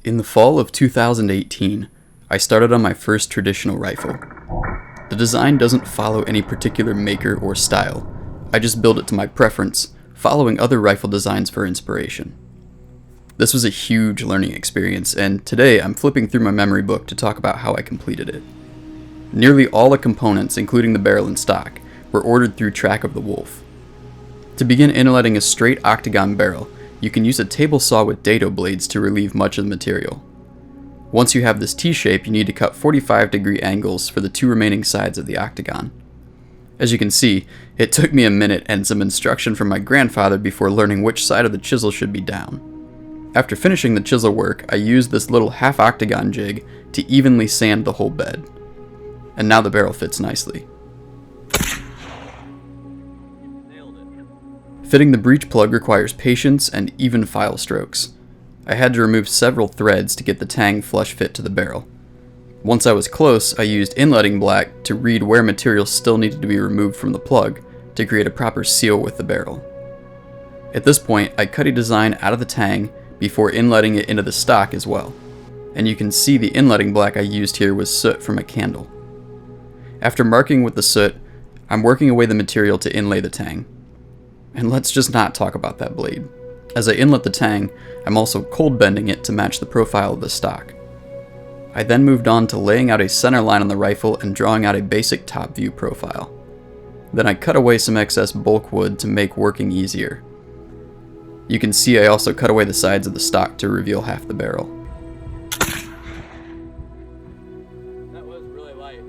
In the fall of 2018, I started on my first traditional rifle. The design doesn't follow any particular maker or style. I just build it to my preference, following other rifle designs for inspiration. This was a huge learning experience, and today I'm flipping through my memory book to talk about how I completed it. Nearly all the components, including the barrel and stock, were ordered through Track of the Wolf. To begin inletting a straight octagon barrel, you can use a table saw with dado blades to relieve much of the material. Once you have this T-shape, you need to cut 45-degree angles for the two remaining sides of the octagon. As you can see, it took me a minute and some instruction from my grandfather before learning which side of the chisel should be down. After finishing the chisel work, I used this little half-octagon jig to evenly sand the whole bed. And now the barrel fits nicely. Fitting the breech plug requires patience and even file strokes. I had to remove several threads to get the tang flush fit to the barrel. Once I was close, I used inletting black to read where material still needed to be removed from the plug to create a proper seal with the barrel. At this point, I cut a design out of the tang before inletting it into the stock as well, and you can see the inletting black I used here was soot from a candle. After marking with the soot, I'm working away the material to inlay the tang. And let's just not talk about that blade. As I inlet the tang, I'm also cold bending it to match the profile of the stock. I then moved on to laying out a center line on the rifle and drawing out a basic top view profile. Then I cut away some excess bulk wood to make working easier. You can see I also cut away the sides of the stock to reveal half the barrel. That was really light.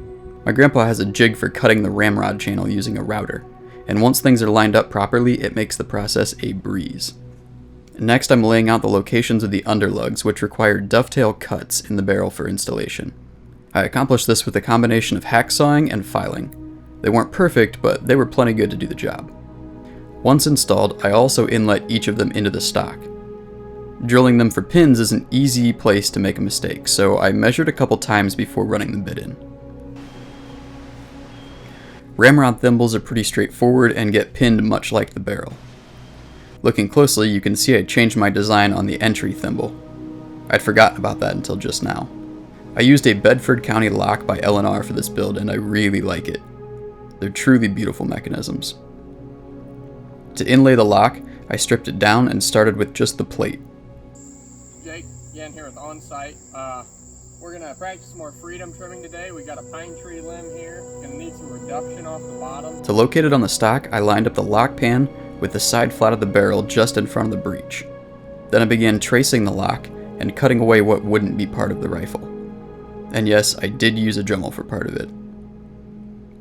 My grandpa has a jig for cutting the Ramrod channel using a router, and once things are lined up properly, it makes the process a breeze. Next, I'm laying out the locations of the underlugs, which require dovetail cuts in the barrel for installation. I accomplished this with a combination of hacksawing and filing. They weren't perfect, but they were plenty good to do the job. Once installed, I also inlet each of them into the stock. Drilling them for pins is an easy place to make a mistake, so I measured a couple times before running the bit in. Ramrod thimbles are pretty straightforward and get pinned much like the barrel. Looking closely, you can see I changed my design on the entry thimble. I'd forgotten about that until just now. I used a Bedford County lock by L&R for this build, and I really like it. They're truly beautiful mechanisms. To inlay the lock, I stripped it down and started with just the plate. Jake, again here with On-Site. We're going to practice some more freedom trimming today. We got a pine tree limb here. Going to need some reduction off the bottom. To locate it on the stock, I lined up the lock pan with the side flat of the barrel just in front of the breech. Then I began tracing the lock and cutting away what wouldn't be part of the rifle. And yes, I did use a Dremel for part of it.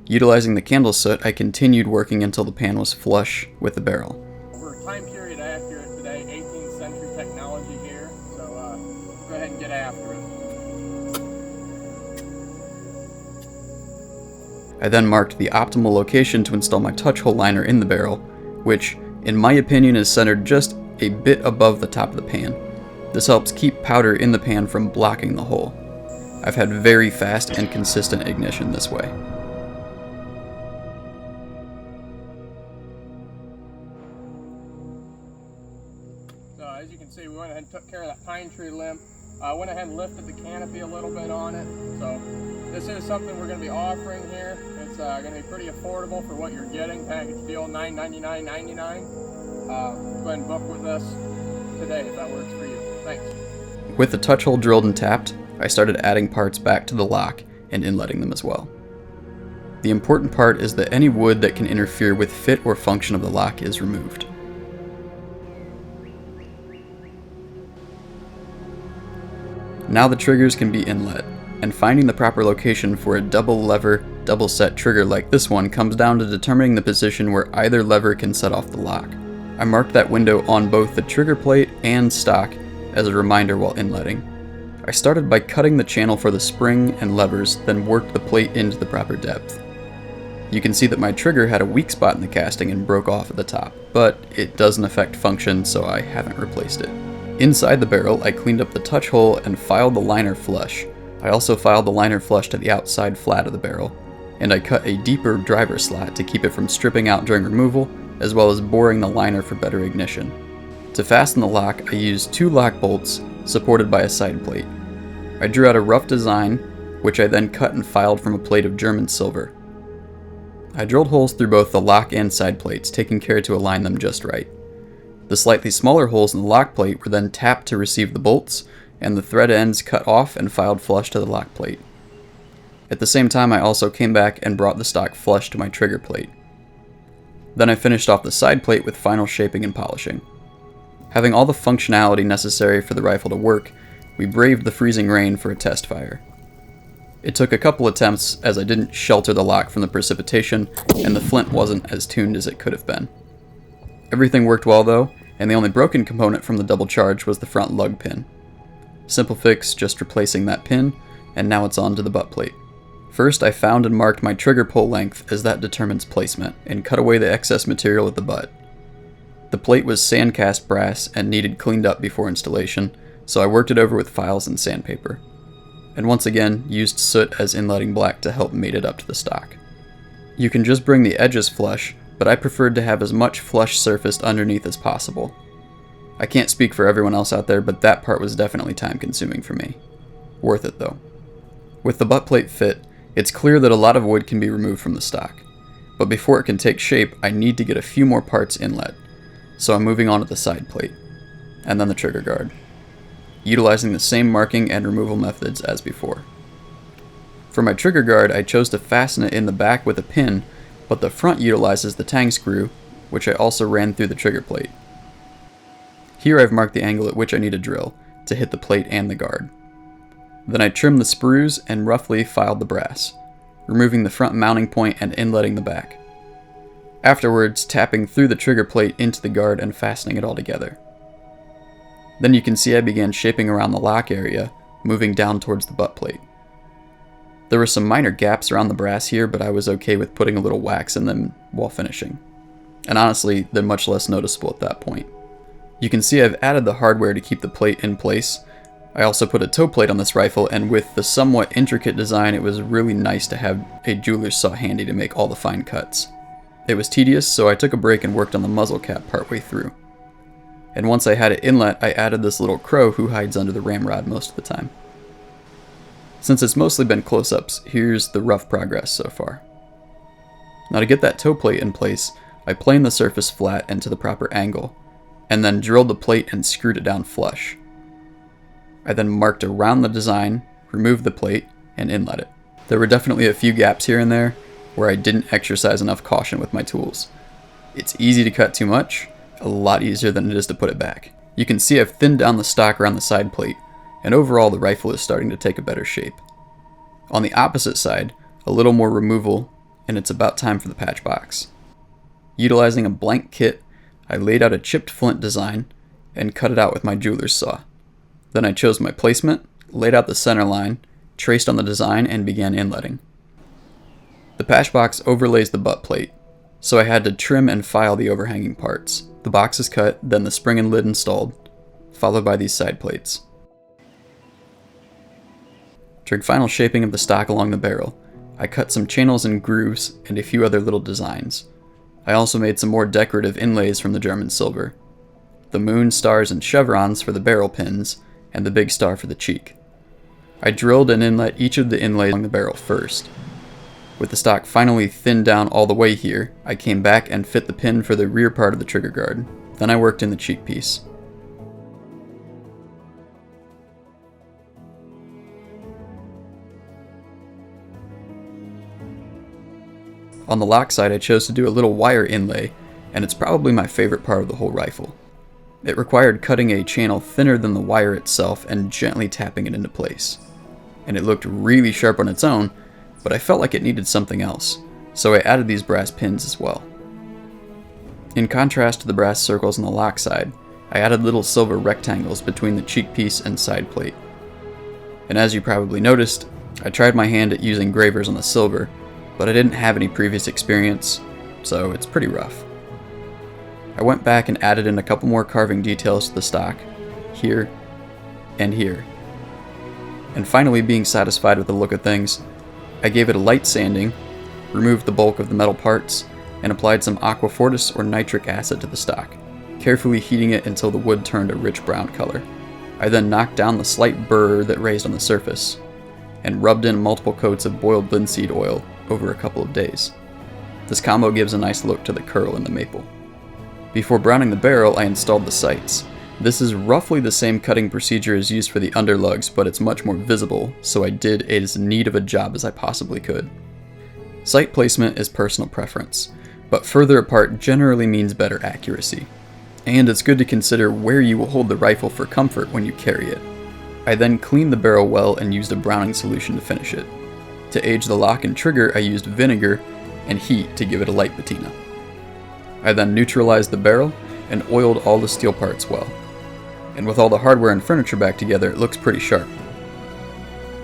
Utilizing the candle soot, I continued working until the pan was flush with the barrel. We're time period accurate today, 18th century technology here, so go ahead and get after it. I then marked the optimal location to install my touch hole liner in the barrel, which, in my opinion, is centered just a bit above the top of the pan. This helps keep powder in the pan from blocking the hole. I've had very fast and consistent ignition this way. So as you can see, we went ahead and took care of that pine tree limb. Went ahead and lifted the canopy a little bit on it. So this is something we're going to be offering here. It's going to be pretty affordable for what you're getting. Package deal $999.99. Go ahead and book with us today if that works for you. Thanks. With the touch hole drilled and tapped, I started adding parts back to the lock and inletting them as well. The important part is that any wood that can interfere with fit or function of the lock is removed. Now the triggers can be inlet, and finding the proper location for a double lever, double set trigger like this one comes down to determining the position where either lever can set off the lock. I marked that window on both the trigger plate and stock as a reminder while inletting. I started by cutting the channel for the spring and levers, then worked the plate into the proper depth. You can see that my trigger had a weak spot in the casting and broke off at the top, but it doesn't affect function, so I haven't replaced it. Inside the barrel, I cleaned up the touch hole and filed the liner flush. I also filed the liner flush to the outside flat of the barrel, and I cut a deeper driver slot to keep it from stripping out during removal, as well as boring the liner for better ignition. To fasten the lock, I used 2 lock bolts supported by a side plate. I drew out a rough design, which I then cut and filed from a plate of German silver. I drilled holes through both the lock and side plates, taking care to align them just right. The slightly smaller holes in the lock plate were then tapped to receive the bolts, and the thread ends cut off and filed flush to the lock plate. At the same time, I also came back and brought the stock flush to my trigger plate. Then I finished off the side plate with final shaping and polishing. Having all the functionality necessary for the rifle to work, we braved the freezing rain for a test fire. It took a couple attempts as I didn't shelter the lock from the precipitation, and the flint wasn't as tuned as it could have been. Everything worked well though, and the only broken component from the double charge was the front lug pin. Simple fix, just replacing that pin, and now it's on to the butt plate. First, I found and marked my trigger pull length, as that determines placement, and cut away the excess material at the butt. The plate was sandcast brass and needed cleaned up before installation, so I worked it over with files and sandpaper. And once again, used soot as inletting black to help mate it up to the stock. You can just bring the edges flush, but I preferred to have as much flush surfaced underneath as possible. I can't speak for everyone else out there, but that part was definitely time consuming for me. Worth it though. With the butt plate fit, it's clear that a lot of wood can be removed from the stock, but before it can take shape, I need to get a few more parts inlet, so I'm moving on to the side plate, and then the trigger guard, utilizing the same marking and removal methods as before. For my trigger guard, I chose to fasten it in the back with a pin, but the front utilizes the tang screw, which I also ran through the trigger plate. Here I've marked the angle at which I need to drill to hit the plate and the guard. Then I trimmed the sprues and roughly filed the brass, removing the front mounting point and inletting the back. Afterwards, tapping through the trigger plate into the guard and fastening it all together. Then you can see I began shaping around the lock area, moving down towards the butt plate. There were some minor gaps around the brass here, but I was okay with putting a little wax in them while finishing. And honestly, they're much less noticeable at that point. You can see I've added the hardware to keep the plate in place. I also put a toe plate on this rifle, and with the somewhat intricate design, it was really nice to have a jeweler's saw handy to make all the fine cuts. It was tedious, so I took a break and worked on the muzzle cap partway through. And once I had it inlet, I added this little crow who hides under the ramrod most of the time. Since it's mostly been close-ups, here's the rough progress so far. Now to get that toe plate in place, I planed the surface flat and to the proper angle, and then drilled the plate and screwed it down flush. I then marked around the design, removed the plate, and inlet it. There were definitely a few gaps here and there where I didn't exercise enough caution with my tools. It's easy to cut too much, a lot easier than it is to put it back. You can see I've thinned down the stock around the side plate, and overall the rifle is starting to take a better shape. On the opposite side, a little more removal, and it's about time for the patch box. Utilizing a blank kit, I laid out a chipped flint design, and cut it out with my jeweler's saw. Then I chose my placement, laid out the center line, traced on the design, and began inletting. The patch box overlays the butt plate, so I had to trim and file the overhanging parts. The box is cut, then the spring and lid installed, followed by these side plates. During final shaping of the stock along the barrel, I cut some channels and grooves and a few other little designs. I also made some more decorative inlays from the German silver. The moon, stars, and chevrons for the barrel pins, and the big star for the cheek. I drilled and inlet each of the inlays along the barrel first. With the stock finally thinned down all the way here, I came back and fit the pin for the rear part of the trigger guard. Then I worked in the cheek piece. On the lock side, I chose to do a little wire inlay, and it's probably my favorite part of the whole rifle. It required cutting a channel thinner than the wire itself and gently tapping it into place. And it looked really sharp on its own, but I felt like it needed something else, so I added these brass pins as well. In contrast to the brass circles on the lock side, I added little silver rectangles between the cheek piece and side plate. And as you probably noticed, I tried my hand at using gravers on the silver, but I didn't have any previous experience, so it's pretty rough. I went back and added in a couple more carving details to the stock, here and here. And finally, being satisfied with the look of things, I gave it a light sanding, removed the bulk of the metal parts, and applied some aqua fortis or nitric acid to the stock, carefully heating it until the wood turned a rich brown color. I then knocked down the slight burr that raised on the surface, and rubbed in multiple coats of boiled linseed oil over a couple of days. This combo gives a nice look to the curl in the maple. Before browning the barrel, I installed the sights. This is roughly the same cutting procedure as used for the underlugs, but it's much more visible, so I did as neat of a job as I possibly could. Sight placement is personal preference, but further apart generally means better accuracy. And it's good to consider where you will hold the rifle for comfort when you carry it. I then cleaned the barrel well and used a browning solution to finish it. To age the lock and trigger, I used vinegar and heat to give it a light patina. I then neutralized the barrel and oiled all the steel parts well. And with all the hardware and furniture back together, it looks pretty sharp.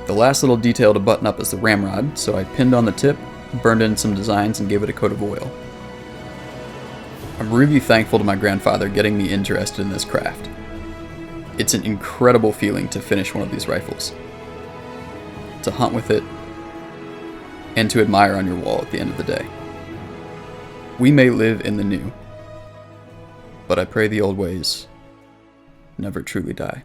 The last little detail to button up is the ramrod, so I pinned on the tip, burned in some designs, and gave it a coat of oil. I'm really thankful to my grandfather getting me interested in this craft. It's an incredible feeling to finish one of these rifles, to hunt with it, and to admire on your wall at the end of the day. We may live in the new, but I pray the old ways never truly die.